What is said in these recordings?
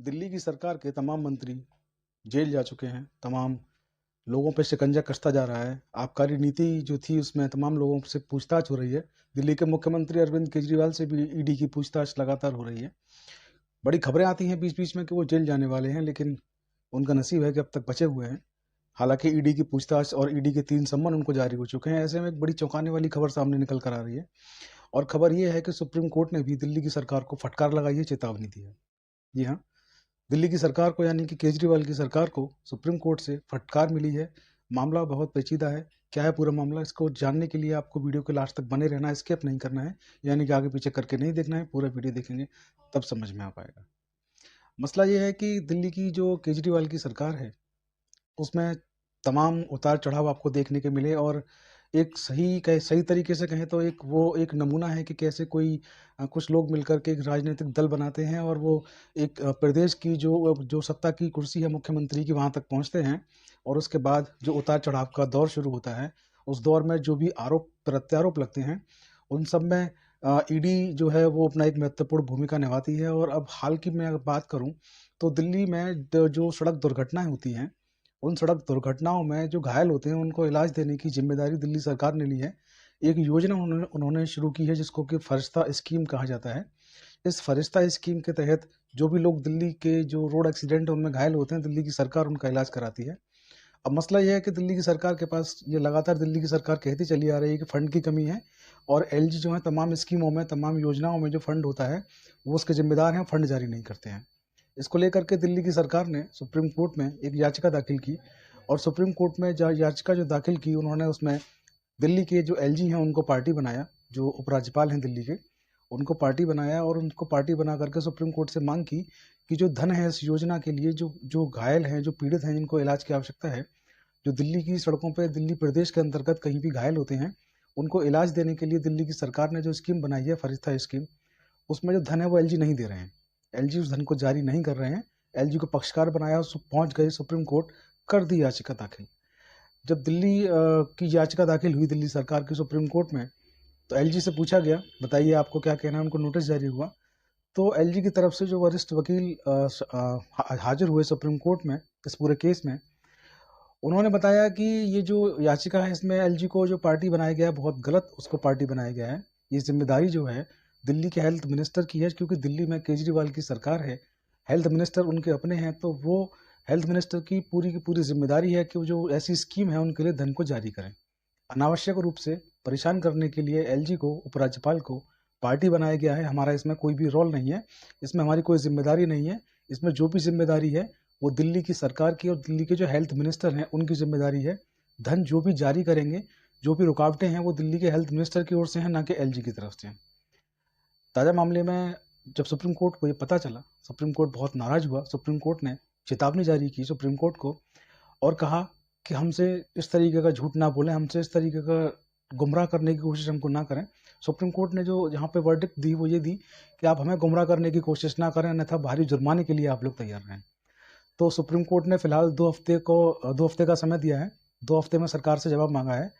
दिल्ली की सरकार के तमाम मंत्री जेल जा चुके हैं। तमाम लोगों पे शिकंजा कसता जा रहा है। आबकारी नीति जो थी उसमें तमाम लोगों से पूछताछ हो रही है। दिल्ली के मुख्यमंत्री अरविंद केजरीवाल से भी ईडी की पूछताछ लगातार हो रही है। बड़ी खबरें आती हैं बीच बीच में कि वो जेल जाने वाले हैं, लेकिन उनका नसीब है कि अब तक बचे हुए हैं। हालांकि ईडी की पूछताछ और ईडी के 3 सम्मन उनको जारी हो चुके हैं। ऐसे में एक बड़ी चौंकाने वाली खबर सामने निकल कर आ रही है, और खबर ये है कि सुप्रीम कोर्ट ने भी दिल्ली की सरकार को फटकार लगाई है, चेतावनी दी है। जी हाँ, दिल्ली की सरकार को यानी कि केजरीवाल की सरकार को सुप्रीम कोर्ट से फटकार मिली है। मामला बहुत पेचीदा है। क्या है पूरा मामला, इसको जानने के लिए आपको वीडियो के लास्ट तक बने रहना है, स्किप नहीं करना है, यानी कि आगे पीछे करके नहीं देखना है। पूरा वीडियो देखेंगे तब समझ में आ पाएगा। मसला ये है कि दिल्ली की जो केजरीवाल की सरकार है उसमें तमाम उतार चढ़ाव आपको देखने के मिले, और एक सही तरीके से कहें तो एक नमूना है कि कैसे कोई कुछ लोग मिलकर के एक राजनीतिक दल बनाते हैं, और वो एक प्रदेश की जो सत्ता की कुर्सी है मुख्यमंत्री की, वहाँ तक पहुँचते हैं। और उसके बाद जो उतार चढ़ाव का दौर शुरू होता है, उस दौर में जो भी आरोप प्रत्यारोप लगते हैं, उन सब में ईडी जो है वो अपना एक महत्वपूर्ण भूमिका निभाती है। और अब हाल की मैं अगर बात करूँ तो दिल्ली में जो सड़क दुर्घटनाएं होती हैं, उन सड़क दुर्घटनाओं में जो घायल होते हैं उनको इलाज देने की जिम्मेदारी दिल्ली सरकार ने ली है। एक योजना उन्होंने शुरू की है जिसको कि फरिश्ता स्कीम कहा जाता है। इस फरिश्ता स्कीम के तहत जो भी लोग दिल्ली के जो रोड एक्सीडेंट उनमें घायल होते हैं, दिल्ली की सरकार उनका इलाज कराती है। अब मसला यह है कि दिल्ली की सरकार के पास ये लगातार दिल्ली की सरकार कहती चली आ रही है कि फंड की कमी है, और एलजी जो है तमाम स्कीमों में, तमाम योजनाओं में जो फंड होता है वो उसके जिम्मेदार हैं, फंड जारी नहीं करते हैं। इसको लेकर के दिल्ली की सरकार ने सुप्रीम कोर्ट में एक याचिका दाखिल की, और सुप्रीम कोर्ट में याचिका जो दाखिल की, उन्होंने उसमें दिल्ली के जो एलजी हैं उनको पार्टी बनाया, जो उपराज्यपाल हैं दिल्ली के, उनको पार्टी बनाया, और उनको पार्टी बना करके सुप्रीम कोर्ट से मांग की कि जो धन है इस योजना के लिए, जो जो घायल हैं, जो पीड़ित हैं, जिनको इलाज की आवश्यकता है, जो दिल्ली की सड़कों पर, दिल्ली प्रदेश के अंतर्गत कहीं भी घायल होते हैं, उनको इलाज देने के लिए दिल्ली की सरकार ने जो स्कीम बनाई है, फरिश्ता स्कीम, उसमें जो धन है वो एलजी नहीं दे रहे हैं। एलजी उस धन को जारी नहीं कर रहे हैं। एलजी को पक्षकार बनाया, पहुंच गए सुप्रीम कोर्ट, कर दी याचिका दाखिल। जब दिल्ली की याचिका दाखिल हुई दिल्ली सरकार की सुप्रीम कोर्ट में, तो एलजी से पूछा गया, बताइए आपको क्या कहना है। उनको नोटिस जारी हुआ, तो एलजी की तरफ से जो वरिष्ठ वकील हाजिर हुए सुप्रीम कोर्ट में इस पूरे केस में, उन्होंने बताया कि ये जो याचिका है इसमें एलजी को जो पार्टी बनाया गया है बहुत गलत उसको पार्टी बनाया गया है। ये जिम्मेदारी जो है दिल्ली के हेल्थ मिनिस्टर की है, क्योंकि दिल्ली में केजरीवाल की सरकार है, हेल्थ मिनिस्टर उनके अपने हैं, तो वो हेल्थ मिनिस्टर की पूरी जिम्मेदारी है कि वो जो ऐसी स्कीम है उनके लिए धन को जारी करें। अनावश्यक रूप से परेशान करने के लिए एलजी को, उपराज्यपाल को पार्टी बनाया गया है। हमारा इसमें कोई भी रोल नहीं है, इसमें हमारी कोई जिम्मेदारी नहीं है। इसमें जो भी जिम्मेदारी है वो दिल्ली की सरकार की और दिल्ली के जो हेल्थ मिनिस्टर हैं उनकी जिम्मेदारी है। धन जो भी जारी करेंगे, जो भी रुकावटें हैं, वो दिल्ली के हेल्थ मिनिस्टर की ओर से हैं, ना कि एलजी की तरफ से हैं। ताज़ा मामले में जब सुप्रीम कोर्ट को ये पता चला, सुप्रीम कोर्ट बहुत नाराज हुआ। सुप्रीम कोर्ट ने चेतावनी जारी की सुप्रीम कोर्ट को, और कहा कि हमसे इस तरीके का झूठ ना बोलें, हमसे इस तरीके का गुमराह करने की कोशिश हमको ना करें। सुप्रीम कोर्ट ने जो यहाँ पे वर्डिक्ट दी वो ये दी कि आप हमें गुमराह करने की कोशिश ना करें, अन्यथा भारी जुर्माने के लिए आप लोग तैयार रहें। तो सुप्रीम कोर्ट ने फिलहाल 2 हफ्ते का समय दिया है। 2 हफ्ते में सरकार से जवाब मांगा है,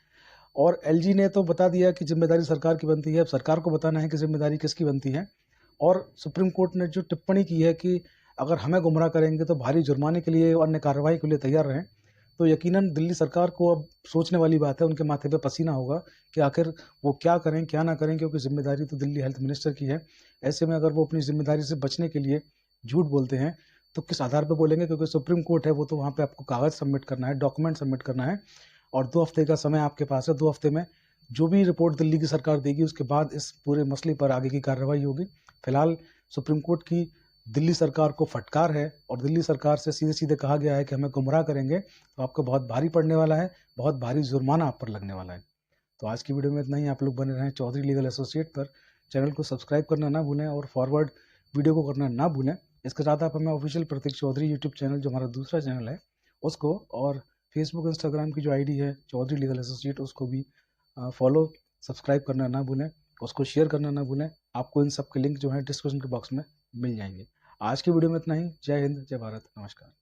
और एलजी ने तो बता दिया कि जिम्मेदारी सरकार की बनती है। अब सरकार को बताना है कि जिम्मेदारी किसकी बनती है। और सुप्रीम कोर्ट ने जो टिप्पणी की है कि अगर हमें गुमराह करेंगे तो भारी जुर्माने के लिए, अन्य कार्रवाई के लिए तैयार रहें, तो यकीनन दिल्ली सरकार को अब सोचने वाली बात है, उनके माथे पे पसीना होगा कि आखिर वो क्या करें क्या ना करें, क्योंकि जिम्मेदारी तो दिल्ली हेल्थ मिनिस्टर की है। ऐसे में अगर वो अपनी जिम्मेदारी से बचने के लिए झूठ बोलते हैं तो किस आधार पर बोलेंगे, क्योंकि सुप्रीम कोर्ट है, वो तो वहाँ पे आपको कागज़ सबमिट करना है, डॉक्यूमेंट सबमिट करना है, और 2 हफ्ते का समय आपके पास है। 2 हफ्ते में जो भी रिपोर्ट दिल्ली की सरकार देगी उसके बाद इस पूरे मसले पर आगे की कार्रवाई होगी। फिलहाल सुप्रीम कोर्ट की दिल्ली सरकार को फटकार है, और दिल्ली सरकार से सीधे-सीधे कहा गया है कि हमें गुमराह करेंगे तो आपको बहुत भारी पड़ने वाला है, बहुत भारी जुर्माना आप पर लगने वाला है। तो आज की वीडियो में इतना ही। आप लोग बने रहें चौधरी लीगल एसोसिएट पर। चैनल को सब्सक्राइब करना ना भूलें, और फॉरवर्ड वीडियो को करना ना भूलें। इसके साथ आप हमें ऑफिशियल प्रतीक चौधरी यूट्यूब चैनल, जो हमारा दूसरा चैनल है, उसको, और फेसबुक इंस्टाग्राम की जो आईडी है चौधरी लीगल एसोसिएट, उसको भी फॉलो सब्सक्राइब करना ना भूलें, उसको शेयर करना ना भूलें। आपको इन सब के लिंक जो है डिस्क्रिप्शन के बॉक्स में मिल जाएंगे। आज की वीडियो में इतना ही। जय हिंद, जय भारत, नमस्कार।